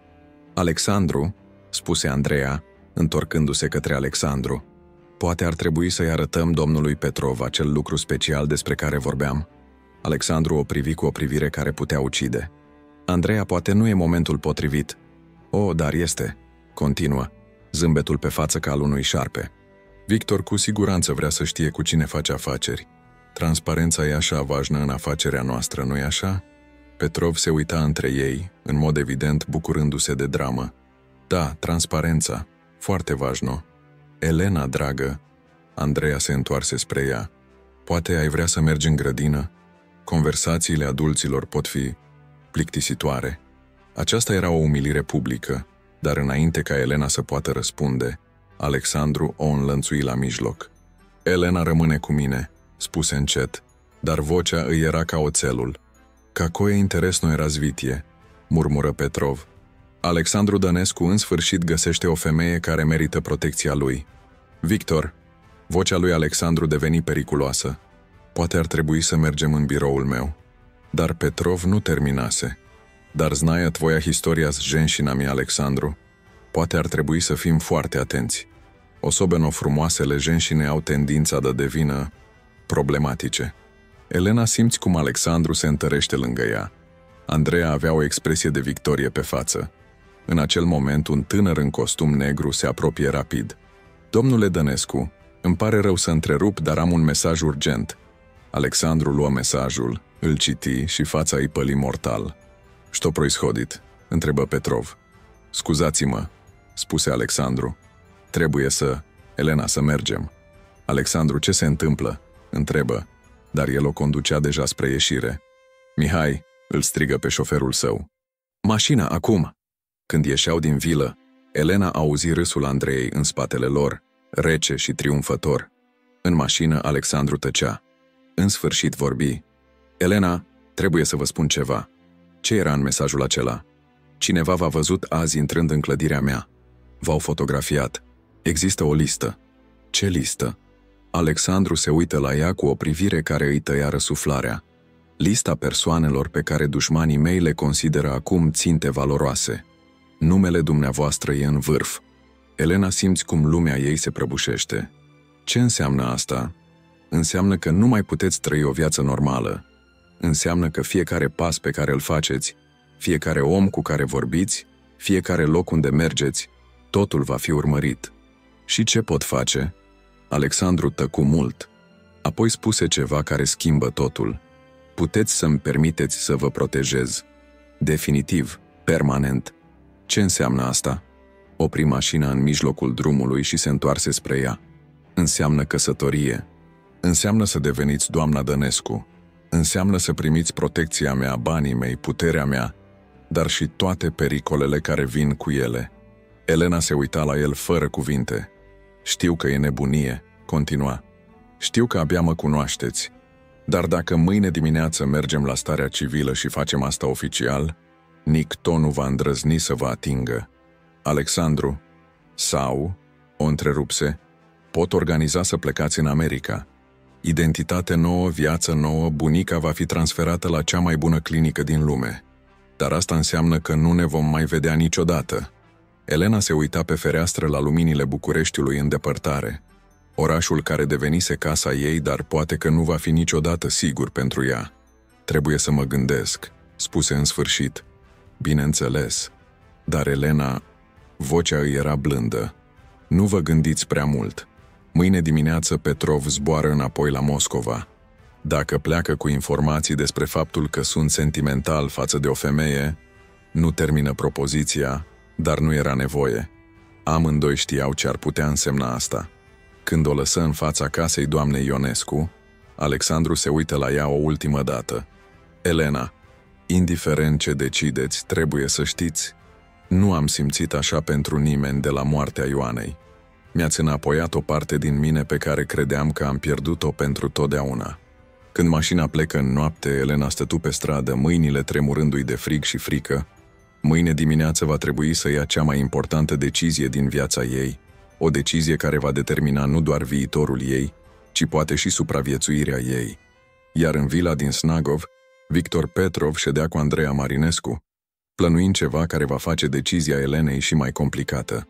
Alexandru, spuse Andreea, întorcându-se către Alexandru, poate ar trebui să-i arătăm domnului Petrov acel lucru special despre care vorbeam. Alexandru o privi cu o privire care putea ucide. Andreea, poate nu e momentul potrivit. O, dar este, continuă, zâmbetul pe față ca al unui șarpe. Victor cu siguranță vrea să știe cu cine face afaceri. Transparența e așa važnă în afacerea noastră, nu-i așa? Petrov se uita între ei, în mod evident bucurându-se de dramă. Da, transparența, foarte važno. Elena, dragă, Andreea se întoarse spre ea. Poate ai vrea să mergi în grădină? Conversațiile adulților pot fi plictisitoare. Aceasta era o umilire publică, dar înainte ca Elena să poată răspunde, Alexandru o înlănțui la mijloc. Elena rămâne cu mine, spuse încet, dar vocea îi era ca oțelul. Cacoie interesno razvitie, murmură Petrov. Alexandru Dănescu în sfârșit găsește o femeie care merită protecția lui. Victor, vocea lui Alexandru deveni periculoasă. Poate ar trebui să mergem în biroul meu. Dar Petrov nu terminase. Dar znaia tvoia historia z ženšina mi, Alexandru. Poate ar trebui să fim foarte atenți. Osobeno frumoasele ženšine au tendința de devină problematice. Elena simți cum Alexandru se întărește lângă ea. Andreea avea o expresie de victorie pe față. În acel moment, un tânăr în costum negru se apropie rapid. Domnule Dănescu, îmi pare rău să întrerup, dar am un mesaj urgent. Alexandru luă mesajul, îl citi și fața îi păli mortal. Što proishodit? Întrebă Petrov. Scuzați-mă, spuse Alexandru. Trebuie să... Elena, să mergem. Alexandru, ce se întâmplă? Întrebă, dar el o conducea deja spre ieșire. Mihai, îl strigă pe șoferul său. Mașina, acum! Când ieșeau din vilă, Elena auzi râsul Andreei în spatele lor, rece și triumfător. În mașină, Alexandru tăcea. În sfârșit vorbi. Elena, trebuie să vă spun ceva. Ce era în mesajul acela? Cineva v-a văzut azi intrând în clădirea mea. V-au fotografiat. Există o listă. Ce listă? Alexandru se uită la ea cu o privire care îi tăia răsuflarea. Lista persoanelor pe care dușmanii mei le consideră acum ținte valoroase. Numele dumneavoastră e în vârf. Elena simți cum lumea ei se prăbușește. Ce înseamnă asta? Înseamnă că nu mai puteți trăi o viață normală. Înseamnă că fiecare pas pe care îl faceți, fiecare om cu care vorbiți, fiecare loc unde mergeți, totul va fi urmărit. Și ce pot face? Alexandru tăcu mult. Apoi spuse ceva care schimbă totul. Puteți să-mi permiteți să vă protejez. Definitiv, permanent. Ce înseamnă asta? Opri mașina în mijlocul drumului și se întoarse spre ea. Înseamnă căsătorie. Înseamnă să deveniți doamna Dănescu. Înseamnă să primiți protecția mea, banii mei, puterea mea, dar și toate pericolele care vin cu ele. Elena se uita la el fără cuvinte. Știu că e nebunie, continua. Știu că abia mă cunoașteți. Dar dacă mâine dimineață mergem la starea civilă și facem asta oficial, Nicto nu va îndrăzni să vă atingă. Alexandru, sau, o întrerupse, pot organiza să plecați în America. Identitate nouă, viață nouă, bunica va fi transferată la cea mai bună clinică din lume. Dar asta înseamnă că nu ne vom mai vedea niciodată. Elena se uita pe fereastră la luminile Bucureștiului în depărtare. Orașul care devenise casa ei, dar poate că nu va fi niciodată sigur pentru ea. Trebuie să mă gândesc, spuse în sfârșit. Bineînțeles. Dar Elena, vocea îi era blândă. Nu vă gândiți prea mult. Mâine dimineață Petrov zboară înapoi la Moscova. Dacă pleacă cu informații despre faptul că sunt sentimental față de o femeie, nu termină propoziția, dar nu era nevoie. Amândoi știau ce ar putea însemna asta. Când o lăsă în fața casei doamnei Ionescu, Alexandru se uită la ea o ultimă dată. Elena, indiferent ce decideți, trebuie să știți, nu am simțit așa pentru nimeni de la moartea Ioanei. Mi-ați înapoiat o parte din mine pe care credeam că am pierdut-o pentru totdeauna. Când mașina plecă în noapte, Elena stătu pe stradă, mâinile tremurându-i de frig și frică. Mâine dimineață va trebui să ia cea mai importantă decizie din viața ei, o decizie care va determina nu doar viitorul ei, ci poate și supraviețuirea ei. Iar în vila din Snagov, Victor Petrov ședea cu Andreea Marinescu, plănuind ceva care va face decizia Elenei și mai complicată.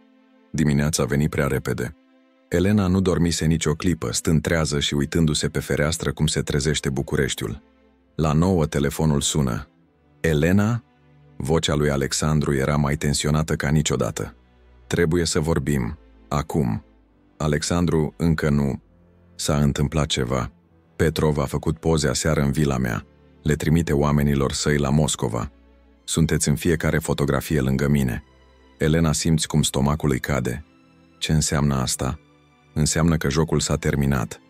Dimineața veni prea repede. Elena nu dormise nicio clipă, stând trează și uitându-se pe fereastră cum se trezește Bucureștiul. La 9 telefonul sună. Elena? Vocea lui Alexandru era mai tensionată ca niciodată. Trebuie să vorbim. Acum. Alexandru, încă nu. S-a întâmplat ceva. Petrov a făcut poze aseară în vila mea. Le trimite oamenilor săi la Moscova. Sunteți în fiecare fotografie lângă mine. Elena simți cum stomacul îi cade. Ce înseamnă asta? Înseamnă că jocul s-a terminat.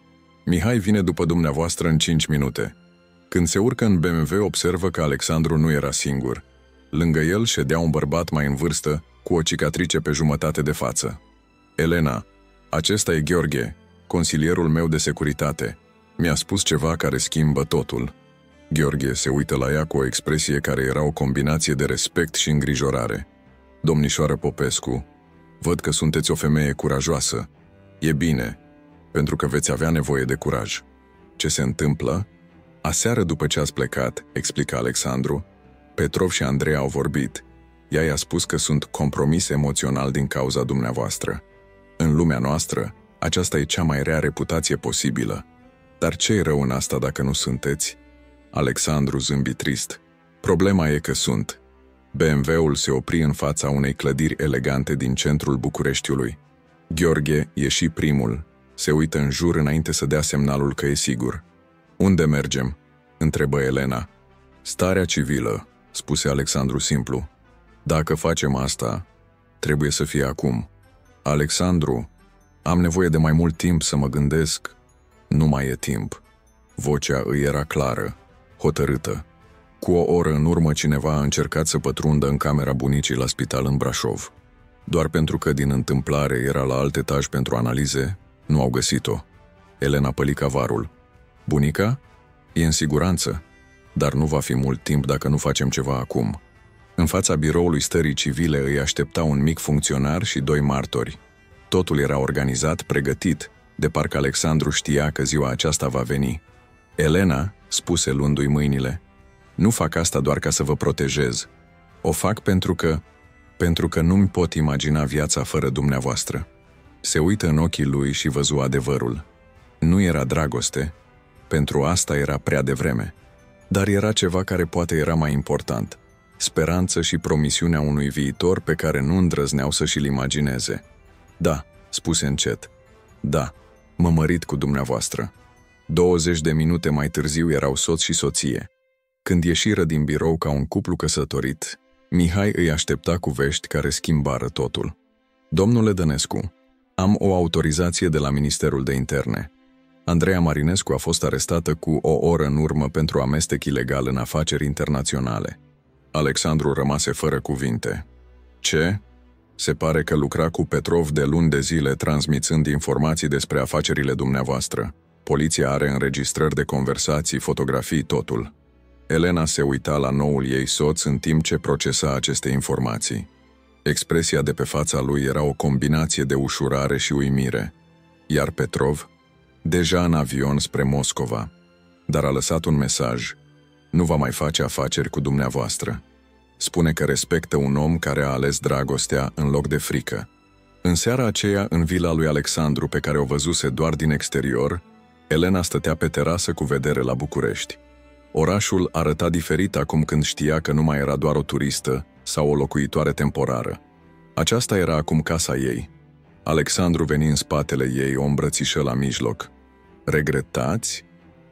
Mihai vine după dumneavoastră în 5 minute. Când se urcă în BMW, observă că Alexandru nu era singur. Lângă el ședea un bărbat mai în vârstă, cu o cicatrice pe jumătate de față. Elena, acesta e Gheorghe, consilierul meu de securitate. Mi-a spus ceva care schimbă totul. Gheorghe se uită la ea cu o expresie care era o combinație de respect și îngrijorare. Domnișoară Popescu, văd că sunteți o femeie curajoasă. E bine, pentru că veți avea nevoie de curaj. Ce se întâmplă? Aseară după ce ați plecat, explică Alexandru, Petrov și Andrei au vorbit. Ea i-a spus că sunt compromis emoțional din cauza dumneavoastră. În lumea noastră, aceasta e cea mai rea reputație posibilă. Dar ce-i rău în asta dacă nu sunteți? Alexandru zâmbi trist. Problema e că sunt. BMW-ul se opri în fața unei clădiri elegante din centrul Bucureștiului. Gheorghe ieși primul. Se uită în jur înainte să dea semnalul că e sigur. Unde mergem? Întrebă Elena. Starea civilă, spuse Alexandru simplu. Dacă facem asta, trebuie să fie acum. Alexandru, am nevoie de mai mult timp să mă gândesc. Nu mai e timp. Vocea îi era clară, hotărâtă. Cu o oră în urmă cineva a încercat să pătrundă în camera bunicii la spital în Brașov. Doar pentru că din întâmplare era la alt etaj pentru analize, nu au găsit-o. Elena păli cavarul. Bunica? E în siguranță, dar nu va fi mult timp dacă nu facem ceva acum. În fața biroului stării civile îi aștepta un mic funcționar și 2 martori. Totul era organizat, pregătit, de parcă Alexandru știa că ziua aceasta va veni. Elena, spuse luându-i mâinile, nu fac asta doar ca să vă protejez. O fac pentru că nu-mi pot imagina viața fără dumneavoastră. Se uită în ochii lui și văzu adevărul. Nu era dragoste, pentru asta era prea devreme. Dar era ceva care poate era mai important. Speranță și promisiunea unui viitor pe care nu îndrăzneau să și-l imagineze. Da, spuse încet. Da, mă mărit cu dumneavoastră. 20 de minute mai târziu erau soț și soție. Când ieșiră din birou ca un cuplu căsătorit, Mihai îi aștepta cu vești care schimbară totul. Domnule Dănescu, am o autorizație de la Ministerul de Interne. Andreea Marinescu a fost arestată cu o oră în urmă pentru amestec ilegal în afaceri internaționale. Alexandru rămase fără cuvinte. Ce? Se pare că lucra cu Petrov de luni de zile transmițând informații despre afacerile dumneavoastră. Poliția are înregistrări de conversații, fotografii, totul. Elena se uita la noul ei soț în timp ce procesa aceste informații. Expresia de pe fața lui era o combinație de ușurare și uimire. Iar Petrov, deja în avion spre Moscova, dar a lăsat un mesaj. Nu va mai face afaceri cu dumneavoastră. Spune că respectă un om care a ales dragostea în loc de frică. În seara aceea, în vila lui Alexandru, pe care o văzuse doar din exterior, Elena stătea pe terasă cu vedere la București. Orașul arăta diferit acum când știa că nu mai era doar o turistă sau o locuitoare temporară. Aceasta era acum casa ei. Alexandru veni în spatele ei, o îmbrățișă la mijloc. Regretați?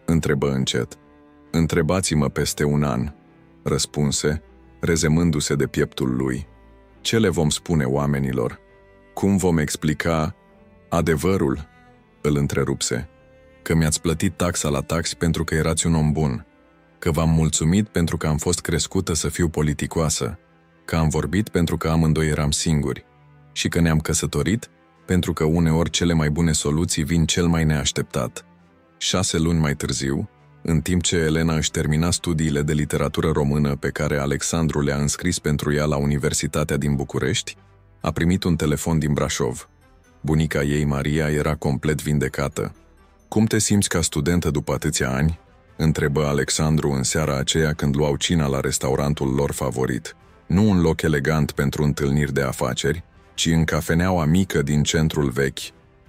Întrebă încet. Întrebați-mă peste un an, răspunse, rezemându-se de pieptul lui. Ce le vom spune oamenilor? Cum vom explica adevărul? Îl întrerupse. Că mi-ați plătit taxa la taxi pentru că erați un om bun. Că v-am mulțumit pentru că am fost crescută să fiu politicoasă. Că am vorbit pentru că amândoi eram singuri. Și că ne-am căsătorit pentru că uneori cele mai bune soluții vin cel mai neașteptat. 6 luni mai târziu, în timp ce Elena își termina studiile de literatură română pe care Alexandru le-a înscris pentru ea la Universitatea din București, a primit un telefon din Brașov. Bunica ei, Maria, era complet vindecată. Cum te simți ca studentă după atâția ani? Întrebă Alexandru în seara aceea când luau cina la restaurantul lor favorit. Nu un loc elegant pentru întâlniri de afaceri, ci în cafeneaua mică din centrul vechi,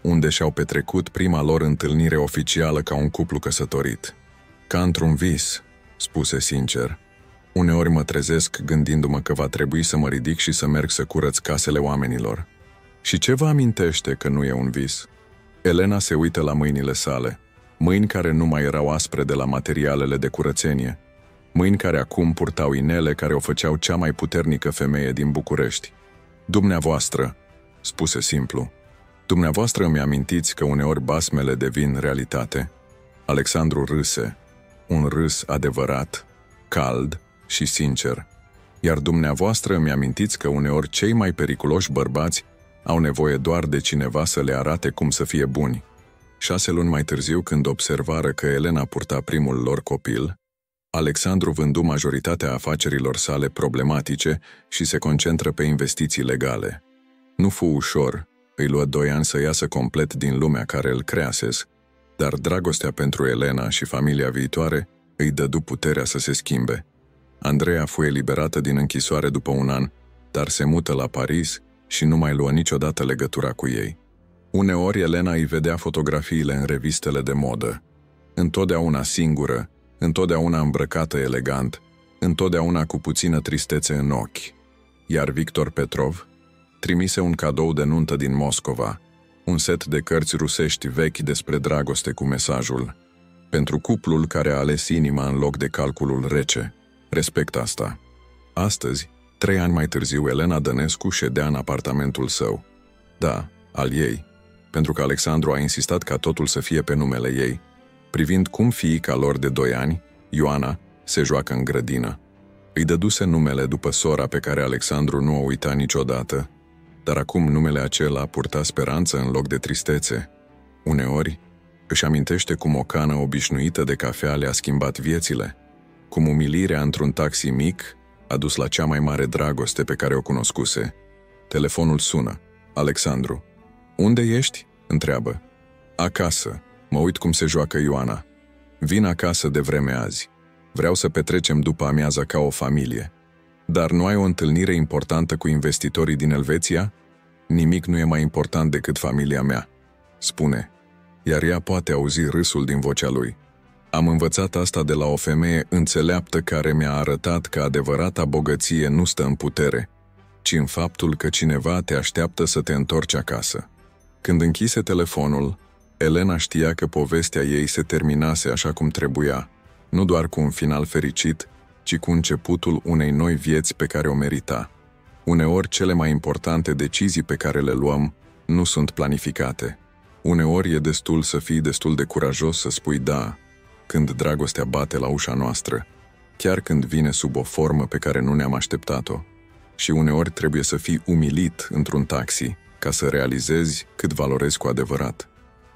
unde și-au petrecut prima lor întâlnire oficială ca un cuplu căsătorit. Ca într-un vis, spuse sincer. Uneori mă trezesc gândindu-mă că va trebui să mă ridic și să merg să curăț casele oamenilor. Și ce vă amintește că nu e un vis? Elena se uită la mâinile sale, mâini care nu mai erau aspre de la materialele de curățenie, mâini care acum purtau inele care o făceau cea mai puternică femeie din București. Dumneavoastră, spuse simplu, dumneavoastră îmi amintiți că uneori basmele devin realitate? Alexandru râse, un râs adevărat, cald și sincer. Iar dumneavoastră îmi amintiți că uneori cei mai periculoși bărbați au nevoie doar de cineva să le arate cum să fie buni. 6 luni mai târziu, când observară că Elena purta primul lor copil, Alexandru vându majoritatea afacerilor sale problematice și se concentră pe investiții legale. Nu fu ușor, îi luă 2 ani să iasă complet din lumea care îl creasez, dar dragostea pentru Elena și familia viitoare îi dădu puterea să se schimbe. Andreea fu eliberată din închisoare după 1 an, dar se mută la Paris și nu mai luă niciodată legătura cu ei. Uneori Elena îi vedea fotografiile în revistele de modă. Întotdeauna singură, întotdeauna îmbrăcată elegant, întotdeauna cu puțină tristețe în ochi. Iar Victor Petrov trimise un cadou de nuntă din Moscova, un set de cărți rusești vechi despre dragoste cu mesajul: pentru cuplul care a ales inima în loc de calculul rece. Respect asta. Astăzi, 3 ani mai târziu, Elena Dănescu ședea în apartamentul său. Da, al ei, pentru că Alexandru a insistat ca totul să fie pe numele ei, privind cum fiica lor de 2 ani, Ioana, se joacă în grădină. Îi dăduse numele după sora pe care Alexandru nu o uita niciodată, dar acum numele acela purta speranță în loc de tristețe. Uneori, își amintește cum o cană obișnuită de cafea le-a schimbat viețile, cum umilirea într-un taxi mic a dus la cea mai mare dragoste pe care o cunoscuse. Telefonul sună. Alexandru. Unde ești? Întreabă. Acasă. Mă uit cum se joacă Ioana. Vin acasă de vreme azi. Vreau să petrecem după amiaza ca o familie. Dar nu ai o întâlnire importantă cu investitorii din Elveția? Nimic nu e mai important decât familia mea, spune, iar ea poate auzi râsul din vocea lui. Am învățat asta de la o femeie înțeleaptă care mi-a arătat că adevărata bogăție nu stă în putere, ci în faptul că cineva te așteaptă să te întorci acasă. Când închise telefonul, Elena știa că povestea ei se terminase așa cum trebuia, nu doar cu un final fericit, ci cu începutul unei noi vieți pe care o merita. Uneori cele mai importante decizii pe care le luăm nu sunt planificate. Uneori e destul să fii destul de curajos să spui da, când dragostea bate la ușa noastră, chiar când vine sub o formă pe care nu ne-am așteptat-o. Și uneori trebuie să fii umilit într-un taxi ca să realizezi cât valorezi cu adevărat.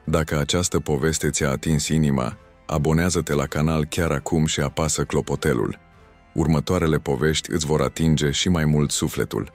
Dacă această poveste ți-a atins inima, abonează-te la canal chiar acum și apasă clopoțelul. Următoarele povești îți vor atinge și mai mult sufletul.